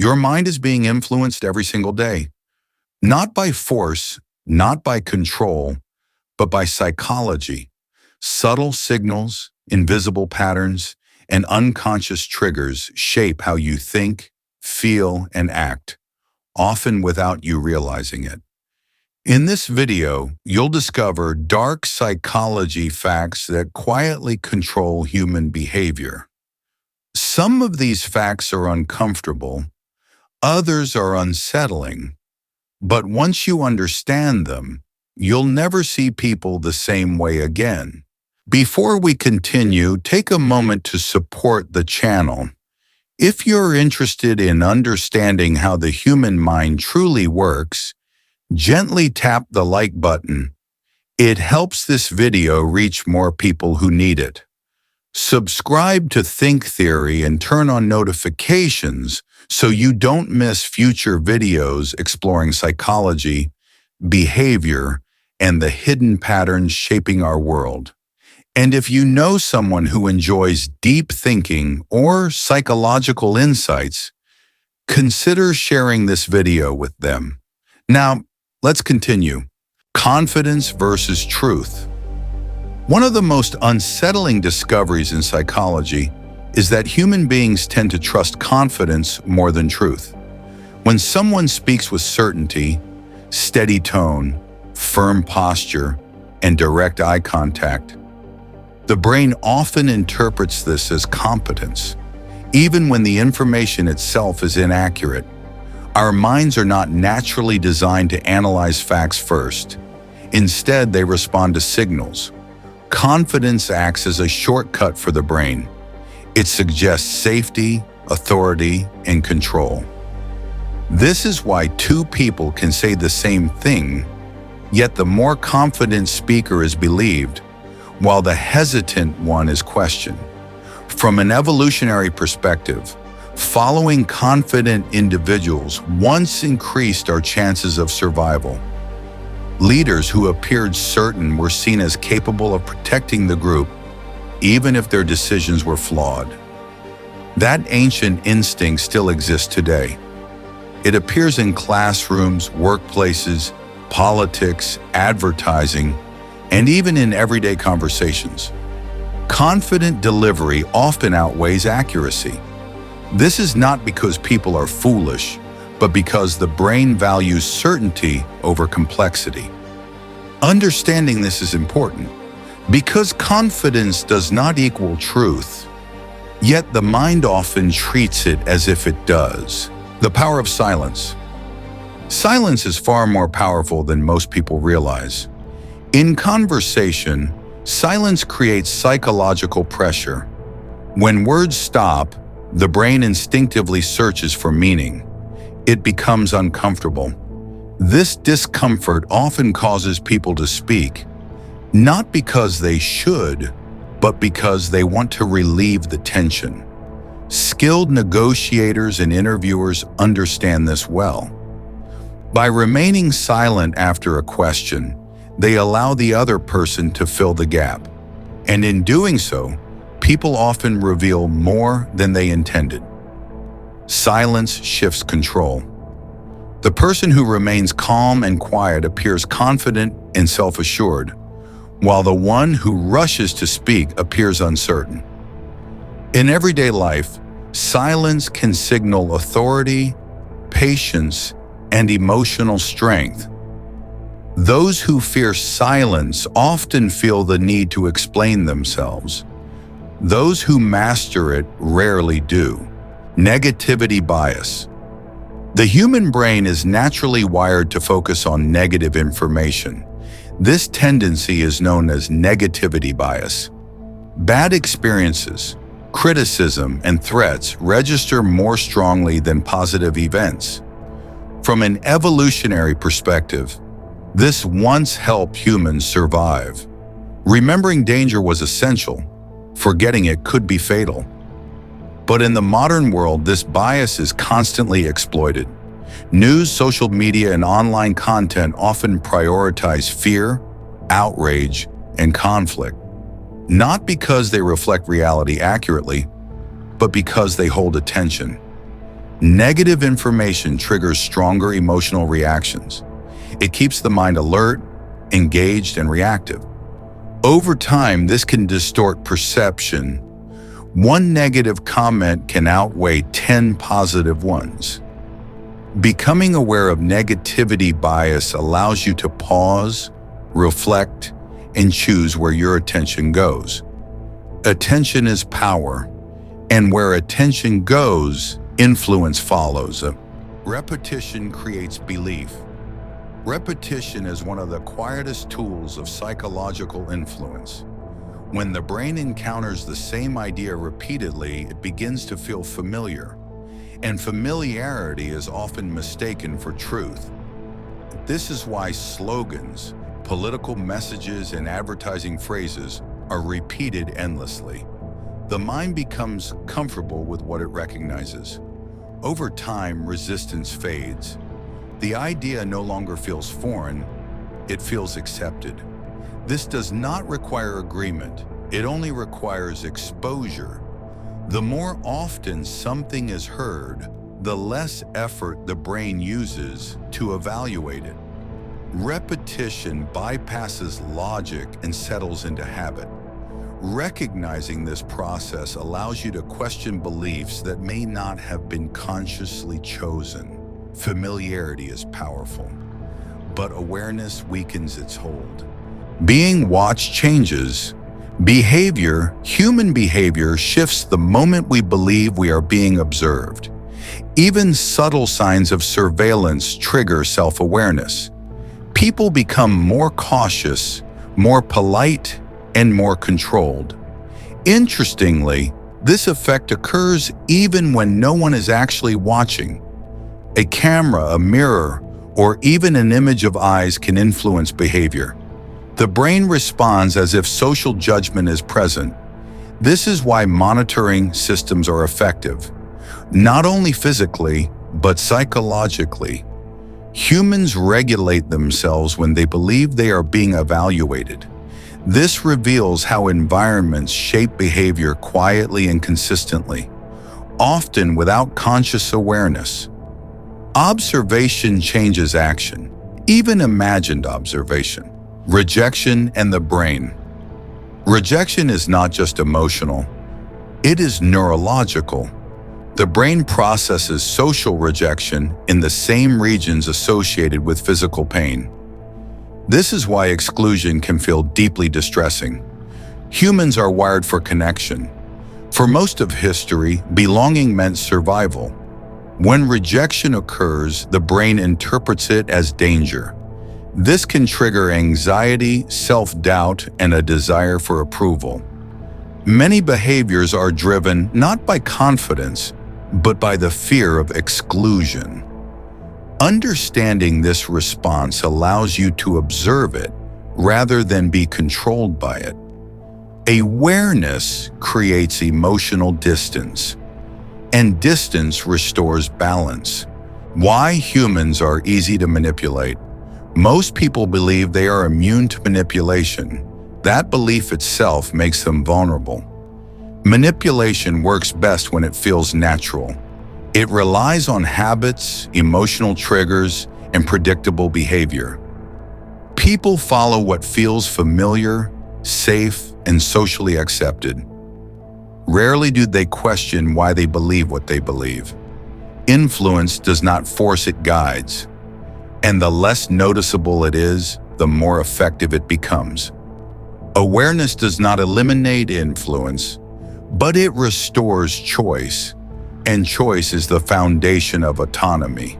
Your mind is being influenced every single day, not by force, not by control, but by psychology. Subtle signals, invisible patterns, and unconscious triggers shape how you think, feel, and act, often without you realizing it. In this video, you'll discover dark psychology facts that quietly control human behavior. Some of these facts are uncomfortable, others are unsettling, but once you understand them, you'll never see people the same way again. Before we continue, take a moment to support the channel. If you're interested in understanding how the human mind truly works, gently tap the like button. It helps this video reach more people who need it. Subscribe to Think Theory and turn on notifications so you don't miss future videos exploring psychology, behavior, and the hidden patterns shaping our world. And if you know someone who enjoys deep thinking or psychological insights, consider sharing this video with them. Now, let's continue. Confidence versus truth. One of the most unsettling discoveries in psychology is that human beings tend to trust confidence more than truth. When someone speaks with certainty, steady tone, firm posture, and direct eye contact, the brain often interprets this as competence. Even when the information itself is inaccurate, our minds are not naturally designed to analyze facts first. Instead, they respond to signals. Confidence acts as a shortcut for the brain. It suggests safety, authority, and control. This is why two people can say the same thing, yet the more confident speaker is believed, while the hesitant one is questioned. From an evolutionary perspective, following confident individuals once increased our chances of survival. Leaders who appeared certain were seen as capable of protecting the group, even if their decisions were flawed. That ancient instinct still exists today. It appears in classrooms, workplaces, politics, advertising, and even in everyday conversations. Confident delivery often outweighs accuracy. This is not because people are foolish, but because the brain values certainty over complexity. Understanding this is important, because confidence does not equal truth, yet the mind often treats it as if it does. The power of silence. Silence is far more powerful than most people realize. In conversation, silence creates psychological pressure. When words stop, the brain instinctively searches for meaning. It becomes uncomfortable. This discomfort often causes people to speak, not because they should, but because they want to relieve the tension. Skilled negotiators and interviewers understand this well. By remaining silent after a question, they allow the other person to fill the gap. And in doing so, people often reveal more than they intended. Silence shifts control. The person who remains calm and quiet appears confident and self-assured, while the one who rushes to speak appears uncertain. In everyday life, silence can signal authority, patience, and emotional strength. Those who fear silence often feel the need to explain themselves. Those who master it rarely do. Negativity bias. The human brain is naturally wired to focus on negative information. This tendency is known as negativity bias. Bad experiences, criticism, and threats register more strongly than positive events. From an evolutionary perspective, this once helped humans survive. Remembering danger was essential. Forgetting it could be fatal. But in the modern world, this bias is constantly exploited. News, social media, and online content often prioritize fear, outrage, and conflict, not because they reflect reality accurately, but because they hold attention. Negative information triggers stronger emotional reactions. It keeps the mind alert, engaged, and reactive. Over time, this can distort perception. One negative comment can outweigh 10 positive ones. Becoming aware of negativity bias allows you to pause, reflect, and choose where your attention goes. Attention is power, and where attention goes, influence follows. Repetition creates belief. Repetition is one of the quietest tools of psychological influence. When the brain encounters the same idea repeatedly, it begins to feel familiar, and familiarity is often mistaken for truth. This is why slogans, political messages, and advertising phrases are repeated endlessly. The mind becomes comfortable with what it recognizes. Over time, resistance fades. The idea no longer feels foreign, it feels accepted. This does not require agreement, it only requires exposure. The more often something is heard, the less effort the brain uses to evaluate it. Repetition bypasses logic and settles into habit. Recognizing this process allows you to question beliefs that may not have been consciously chosen. Familiarity is powerful, but awareness weakens its hold. Being watched changes. Human behavior shifts the moment we believe we are being observed. Even subtle signs of surveillance trigger self-awareness. People become more cautious, more polite, and more controlled. Interestingly, this effect occurs even when no one is actually watching. A camera, a mirror, or even an image of eyes can influence behavior. The brain responds as if social judgment is present. This is why monitoring systems are effective, not only physically, but psychologically. Humans regulate themselves when they believe they are being evaluated. This reveals how environments shape behavior quietly and consistently, often without conscious awareness. Observation changes action, even imagined observation. Rejection and the brain. Rejection is not just emotional, it is neurological. The brain processes social rejection in the same regions associated with physical pain. This is why exclusion can feel deeply distressing. Humans are wired for connection. For most of history, belonging meant survival. When rejection occurs, the brain interprets it as danger. This can trigger anxiety, self-doubt, and a desire for approval. Many behaviors are driven not by confidence, but by the fear of exclusion. Understanding this response allows you to observe it rather than be controlled by it. Awareness creates emotional distance, and distance restores balance. Why humans are easy to manipulate. Most people believe they are immune to manipulation. That belief itself makes them vulnerable. Manipulation works best when it feels natural. It relies on habits, emotional triggers, and predictable behavior. People follow what feels familiar, safe, and socially accepted. Rarely do they question why they believe what they believe. Influence does not force, it guides. And the less noticeable it is, the more effective it becomes. Awareness does not eliminate influence, but it restores choice, and choice is the foundation of autonomy.